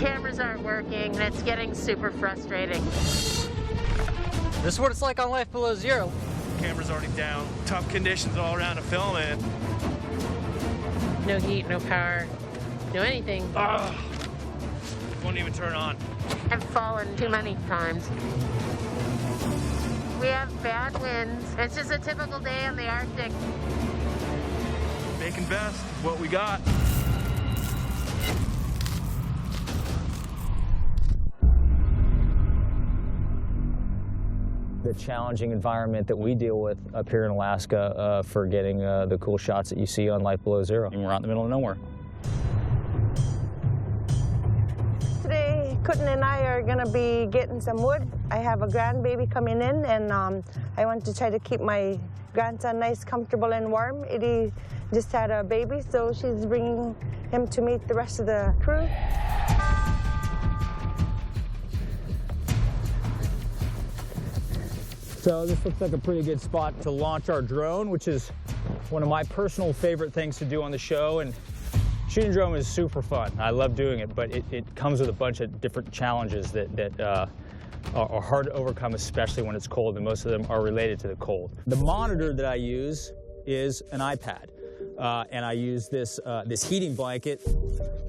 cameras aren't working, and it's getting super frustrating. This is what it's like on Life Below Zero. Camera's already down. Tough conditions all around to film in. No heat, no power, no anything. Won't even turn on. I've fallen too many times. We have bad winds. It's just a typical day in the Arctic. Making best what we got. The challenging environment that we deal with up here in Alaska for getting the cool shots that you see on Life Below Zero. And we're out in the middle of nowhere. Today, Kutin and I are going to be getting some wood. I have a grandbaby coming in, and I want to try to keep my grandson nice, comfortable, and warm. Edie just had a baby, so she's bringing him to meet the rest of the crew. So this looks like a pretty good spot to launch our drone, which is one of my personal favorite things to do on the show. And shooting drone is super fun. I love doing it, but it comes with a bunch of different challenges that are hard to overcome, especially when it's cold, and most of them are related to the cold. The monitor that I use is an iPad, and I use this heating blanket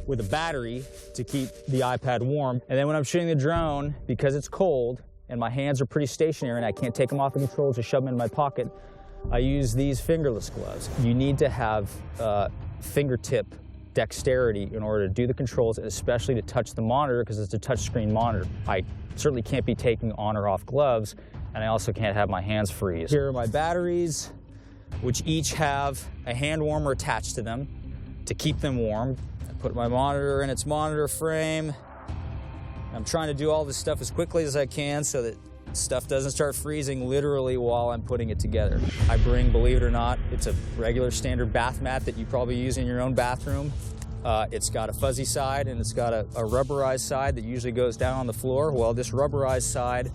with a battery to keep the iPad warm. And then when I'm shooting the drone, because it's cold, and my hands are pretty stationary and I can't take them off the controls or shove them in my pocket, I use these fingerless gloves. You need to have fingertip dexterity in order to do the controls, and especially to touch the monitor, because it's a touchscreen monitor. I certainly can't be taking on or off gloves, and I also can't have my hands freeze. Here are my batteries, which each have a hand warmer attached to them to keep them warm. I put my monitor in its monitor frame. I'm trying to do all this stuff as quickly as I can so that stuff doesn't start freezing literally while I'm putting it together. I bring, believe it or not, it's a regular standard bath mat that you probably use in your own bathroom. It's got a fuzzy side and it's got a rubberized side that usually goes down on the floor. Well, this rubberized side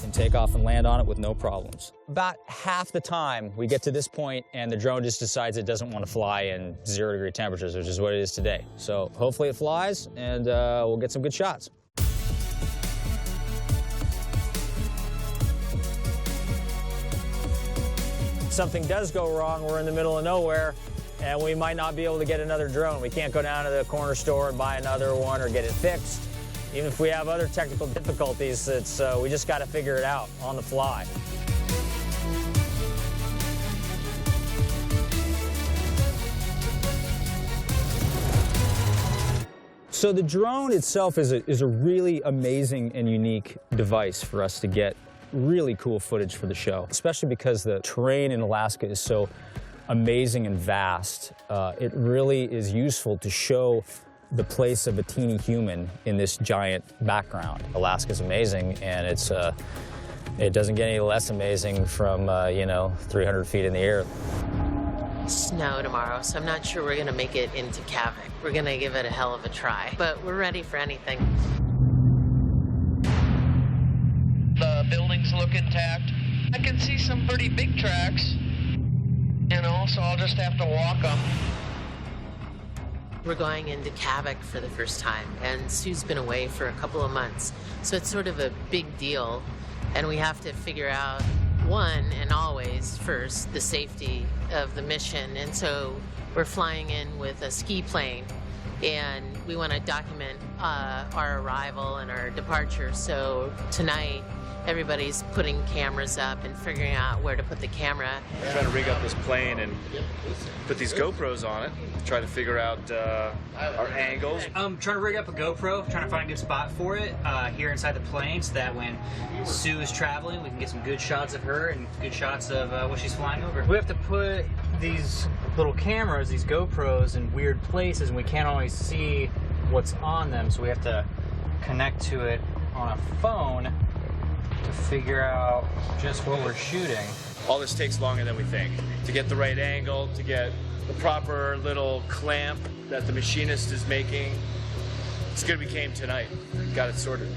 can take off and land on it with no problems. About half the time we get to this point and the drone just decides it doesn't want to fly in 0-degree temperatures, which is what it is today. So hopefully it flies and we'll get some good shots. Something does go wrong, we're in the middle of nowhere, and we might not be able to get another drone. We can't go down to the corner store and buy another one or get it fixed. Even if we have other technical difficulties, we just got to figure it out on the fly. So the drone itself is a really amazing and unique device for us to get really cool footage for the show, especially because the terrain in Alaska is so amazing and vast. It really is useful to show the place of a teeny human in this giant background. Alaska's amazing, and it doesn't get any less amazing from 300 feet in the air. Snow tomorrow, so I'm not sure we're gonna make it into Geographic. We're gonna give it a hell of a try, but we're ready for anything. The buildings look intact. I can see some pretty big tracks, so I'll just have to walk them. We're going into Geographic for the first time, and Sue's been away for a couple of months, so it's sort of a big deal, and we have to figure out, one and always, first, the safety of the mission, and so we're flying in with a ski plane, and we want to document our arrival and our departure, so tonight, everybody's putting cameras up and figuring out where to put the camera. I'm trying to rig up this plane and put these GoPros on it, try to figure out our angles. I'm trying to rig up a GoPro, trying to find a good spot for it here inside the plane so that when Sue is traveling, we can get some good shots of her and good shots of what she's flying over. We have to put these little cameras, these GoPros, in weird places, and we can't always see what's on them, so we have to connect to it on a phone to figure out just what we're shooting. All this takes longer than we think. To get the right angle, to get the proper little clamp that the machinist is making. It's gonna be game tonight. Got it sorted.